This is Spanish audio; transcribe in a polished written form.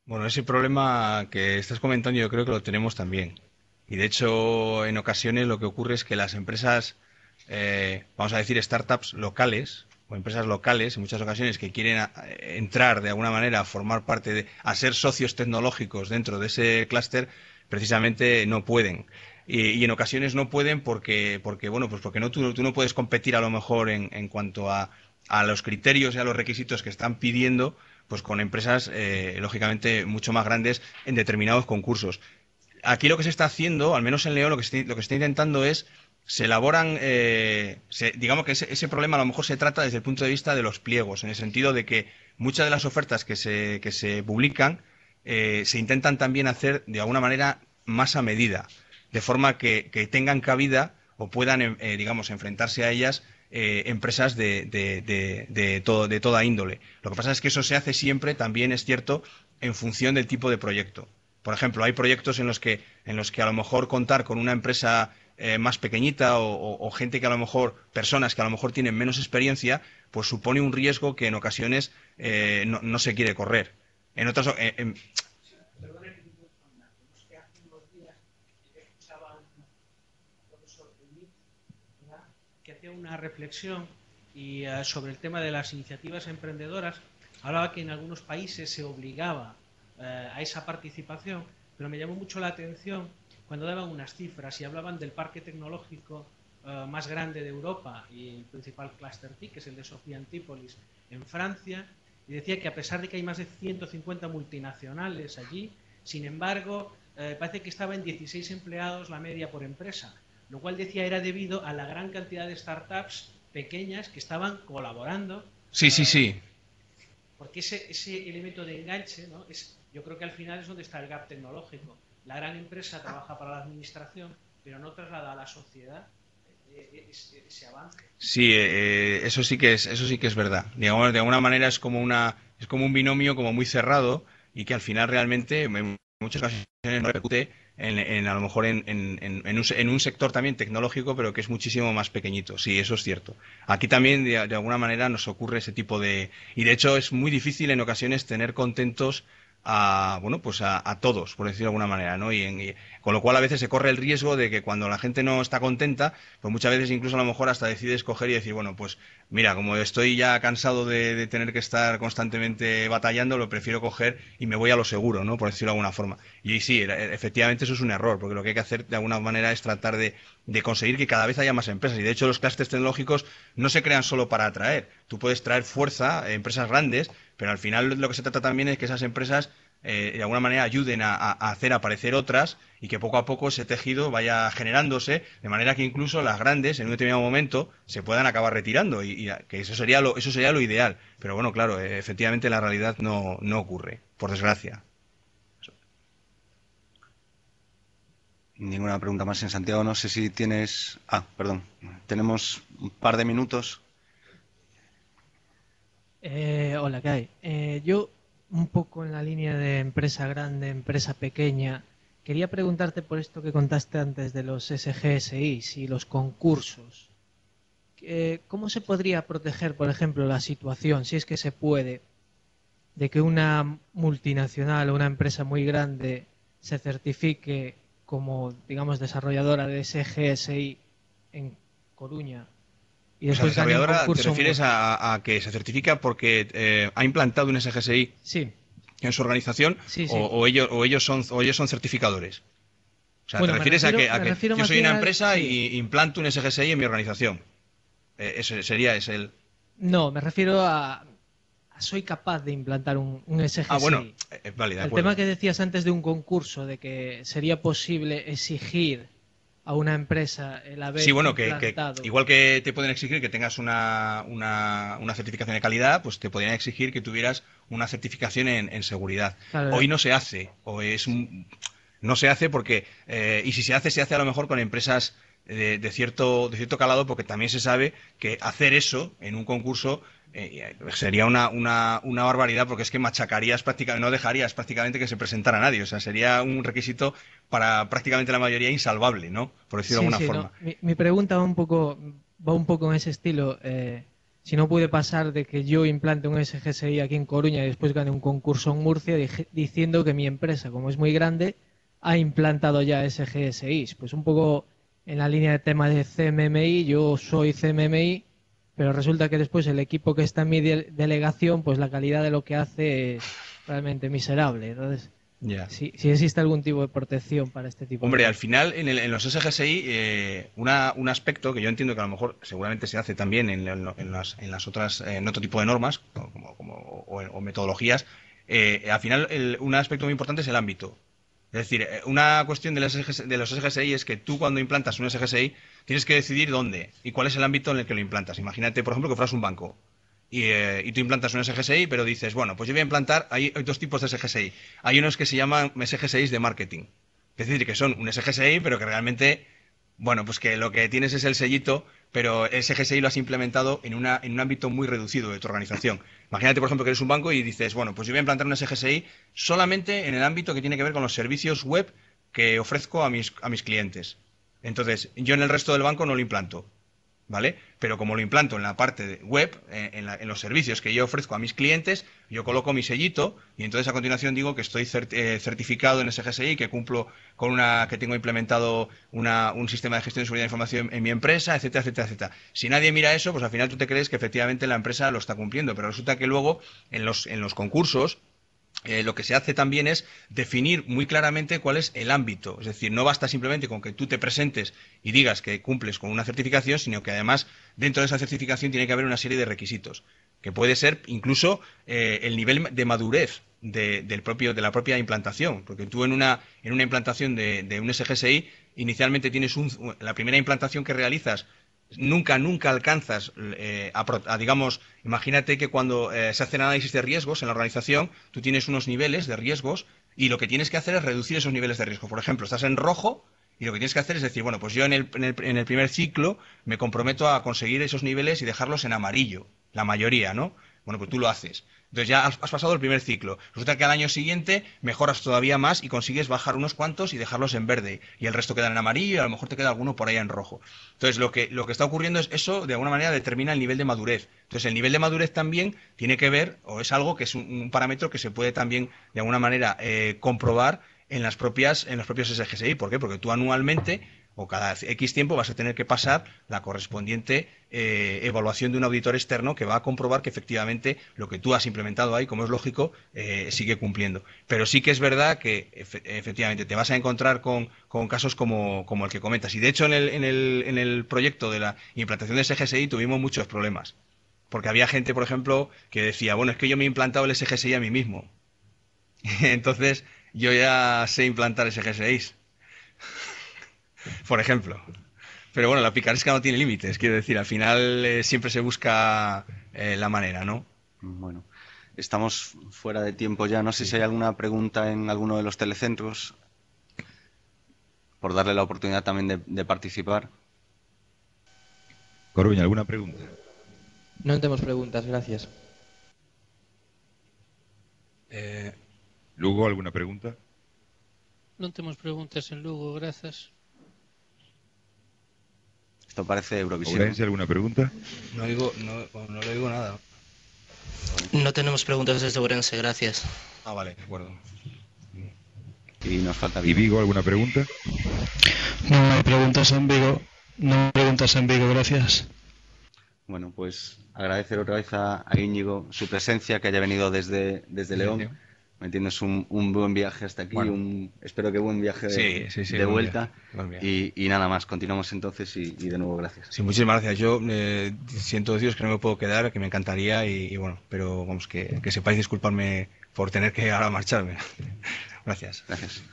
Bueno, ese problema que estás comentando yo creo que lo tenemos también. Y de hecho, en ocasiones lo que ocurre es que las empresas, vamos a decir, startups locales o empresas locales, en muchas ocasiones que quieren entrar de alguna manera a formar parte a ser socios tecnológicos dentro de ese clúster, precisamente no pueden. Y en ocasiones no pueden porque bueno, pues porque tú no puedes competir a lo mejor en cuanto a los criterios y a los requisitos que están pidiendo, pues con empresas lógicamente mucho más grandes en determinados concursos. Aquí lo que se está haciendo, al menos en León, lo que se está intentando es se elaboran, digamos que ese problema a lo mejor se trata desde el punto de vista de los pliegos, en el sentido de que muchas de las ofertas que se publican se intentan también hacer de alguna manera más a medida, de forma que tengan cabida o puedan, digamos, enfrentarse a ellas empresas de toda índole. Lo que pasa es que eso se hace siempre, también es cierto, en función del tipo de proyecto. Por ejemplo, hay proyectos en los que a lo mejor contar con una empresa más pequeñita o gente que a lo mejor, personas que a lo mejor tienen menos experiencia, pues supone un riesgo que en ocasiones no se quiere correr. En otras, Que hacía una reflexión y sobre el tema de las iniciativas emprendedoras. Hablaba que en algunos países se obligaba a esa participación, pero me llamó mucho la atención cuando daban unas cifras y hablaban del parque tecnológico más grande de Europa y el principal cluster TIC, que es el de Sofía Antípolis, en Francia, y decía que a pesar de que hay más de 150 multinacionales allí, sin embargo, parece que estaba en 16 empleados la media por empresa, lo cual decía era debido a la gran cantidad de startups pequeñas que estaban colaborando, sí, sí, sí. porque ese elemento de enganche, ¿no? Yo creo que al final es donde está el gap tecnológico. La gran empresa trabaja para la administración, pero no traslada a la sociedad ese avance. Sí, eso sí que es verdad. Digamos, de alguna manera es como un binomio como muy cerrado y que al final realmente en muchas ocasiones no repercute a lo mejor en un sector también tecnológico, pero que es muchísimo más pequeñito. Sí, eso es cierto. Aquí también de alguna manera nos ocurre ese tipo de, y de hecho es muy difícil en ocasiones tener contentos a, bueno, pues a todos, por decirlo de alguna manera, ¿no? Con lo cual a veces se corre el riesgo de que cuando la gente no está contenta, pues muchas veces incluso a lo mejor hasta decide escoger y decir, bueno, pues mira, como estoy ya cansado de tener que estar constantemente batallando, lo prefiero coger y me voy a lo seguro, ¿no? Por decirlo de alguna forma. Y sí, efectivamente eso es un error, porque lo que hay que hacer de alguna manera es tratar de conseguir que cada vez haya más empresas. Y de hecho los clústeres tecnológicos no se crean solo para atraer. Tú puedes traer fuerza, empresas grandes, pero al final lo que se trata también es que esas empresas de alguna manera ayuden a hacer aparecer otras y que poco a poco ese tejido vaya generándose, de manera que incluso las grandes en un determinado momento se puedan acabar retirando y que eso sería lo ideal. Pero bueno, claro, efectivamente la realidad no ocurre, por desgracia. Ninguna pregunta más en Santiago. No sé si tienes... Ah, perdón. Tenemos un par de minutos. Hola, ¿qué hay? Yo, un poco en la línea de empresa grande, empresa pequeña, quería preguntarte por esto que contaste antes de los SGSIs y los concursos. ¿Cómo se podría proteger, por ejemplo, la situación, si es que se puede, de que una multinacional o una empresa muy grande se certifique como, digamos, desarrolladora de SGSI en Coruña y O sea, después gane un desarrolladora, ¿te concurso? refieres a que se certifica porque ha implantado un SGSI Sí, en su organización sí, sí. o ellos son certificadores? O sea, ¿te Bueno, me refieres refiero, a me que refiero yo más soy bien una al... empresa Sí. y implanto un SGSI en mi organización? Ese sería, es el... No, me refiero a soy capaz de implantar un Ah, bueno, SGSI. vale, de El acuerdo. tema que decías antes de un concurso, de que sería posible exigir a una empresa el Sí, haber bueno, que implantado. igual que te pueden exigir que tengas una certificación de calidad, pues te podrían exigir que tuvieras una certificación en seguridad. Claro, Hoy no se hace, no se hace porque, y si se hace a lo mejor con empresas de cierto calado, porque también se sabe que hacer eso en un concurso sería una barbaridad, porque es que machacarías prácticamente, no dejarías prácticamente que se presentara nadie. O sea, sería un requisito para prácticamente la mayoría insalvable, ¿no? Por decirlo de Sí, alguna sí, forma. no. Mi pregunta va un poco en ese estilo. Si no puede pasar de que yo implante un SGSI aquí en Coruña y después gane un concurso en Murcia diciendo que mi empresa, como es muy grande, ha implantado ya SGSIs. Pues un poco en la línea de tema de CMMI, yo soy CMMI, pero resulta que después el equipo que está en mi delegación, pues la calidad de lo que hace es realmente miserable. Entonces, Ya. si existe algún tipo de protección para este tipo de Hombre, al cosas. final, en los SGSI, un aspecto que yo entiendo que a lo mejor seguramente se hace también en las otras, en otro tipo de normas o metodologías, al final un aspecto muy importante es el ámbito. Es decir, una cuestión de los SGSI es que tú cuando implantas un SGSI tienes que decidir dónde y cuál es el ámbito en el que lo implantas. Imagínate, por ejemplo, que fueras un banco y tú implantas un SGSI, pero dices, bueno, pues yo voy a implantar, hay dos tipos de SGSI. Hay unos que se llaman SGSIs de marketing. Es decir, que son un SGSI, pero que realmente, bueno, pues que lo que tienes es el sellito, pero ese SGSI lo has implementado en un ámbito muy reducido de tu organización. Imagínate, por ejemplo, que eres un banco y dices, bueno, pues yo voy a implantar un SGSI solamente en el ámbito que tiene que ver con los servicios web que ofrezco a mis clientes. Entonces, yo en el resto del banco no lo implanto. ¿Vale? Pero como lo implanto en la parte de web, en los servicios que yo ofrezco a mis clientes, yo coloco mi sellito y entonces a continuación digo que estoy certificado en SGSI, que cumplo que tengo implementado un sistema de gestión de seguridad de información en mi empresa, etcétera, etcétera, etcétera. Si nadie mira eso, pues al final tú te crees que efectivamente la empresa lo está cumpliendo, pero resulta que luego en los concursos lo que se hace también es definir muy claramente cuál es el ámbito. Es decir, no basta simplemente con que tú te presentes y digas que cumples con una certificación, sino que además dentro de esa certificación tiene que haber una serie de requisitos, que puede ser incluso el nivel de madurez de la propia implantación. Porque tú en una implantación de un SGSI, inicialmente tienes la primera implantación que realizas nunca alcanzas digamos, imagínate que cuando se hacen análisis de riesgos en la organización, tú tienes unos niveles de riesgos y lo que tienes que hacer es reducir esos niveles de riesgo. Por ejemplo, estás en rojo y lo que tienes que hacer es decir, bueno, pues yo en el primer ciclo me comprometo a conseguir esos niveles y dejarlos en amarillo, la mayoría, ¿no? Bueno, pues tú lo haces. Entonces ya has pasado el primer ciclo. Resulta que al año siguiente mejoras todavía más y consigues bajar unos cuantos y dejarlos en verde. Y el resto quedan en amarillo y a lo mejor te queda alguno por ahí en rojo. Entonces lo que está ocurriendo es eso, de alguna manera determina el nivel de madurez. Entonces el nivel de madurez también tiene que ver, o es algo que es un parámetro que se puede también de alguna manera comprobar en los propios SGSI. ¿Por qué? Porque tú anualmente o cada X tiempo vas a tener que pasar la correspondiente evaluación de un auditor externo que va a comprobar que efectivamente lo que tú has implementado ahí, como es lógico, sigue cumpliendo. Pero sí que es verdad que efectivamente te vas a encontrar con casos como el que comentas. Y de hecho en el proyecto de la implantación de SGSI tuvimos muchos problemas. Porque había gente, por ejemplo, que decía, bueno, es que yo me he implantado el SGSI a mí mismo. Entonces yo ya sé implantar SGSIs, por ejemplo. Pero bueno, la picaresca no tiene límites, quiero decir, al final siempre se busca la manera, ¿no? Bueno, estamos fuera de tiempo ya. No sé si Sí. hay alguna pregunta en alguno de los telecentros, por darle la oportunidad también de participar. Coruña, ¿alguna pregunta? No tenemos preguntas, gracias. Lugo, ¿alguna pregunta? Non temos preguntas en Lugo, grazas. Esto parece Eurovisión. Ourense, ¿alguna pregunta? No le digo nada. No tenemos preguntas desde Ourense, gracias. Ah, vale, de acuerdo. Y nos falta ¿Y Vigo, alguna pregunta? No hay preguntas en Vigo. No hay preguntas en Vigo, gracias. Bueno, pues agradecer otra vez a Íñigo su presencia, que haya venido desde León. Sí. ¿Me entiendes? Un buen viaje hasta aquí, Bueno. espero que buen viaje Sí, de buen vuelta. viaje, buen viaje. Y nada más, continuamos entonces y de nuevo gracias. Sí, muchísimas gracias. Yo siento deciros que no me puedo quedar, que me encantaría y bueno, pero vamos, que sepáis disculparme por tener que ahora marcharme. Gracias. Gracias.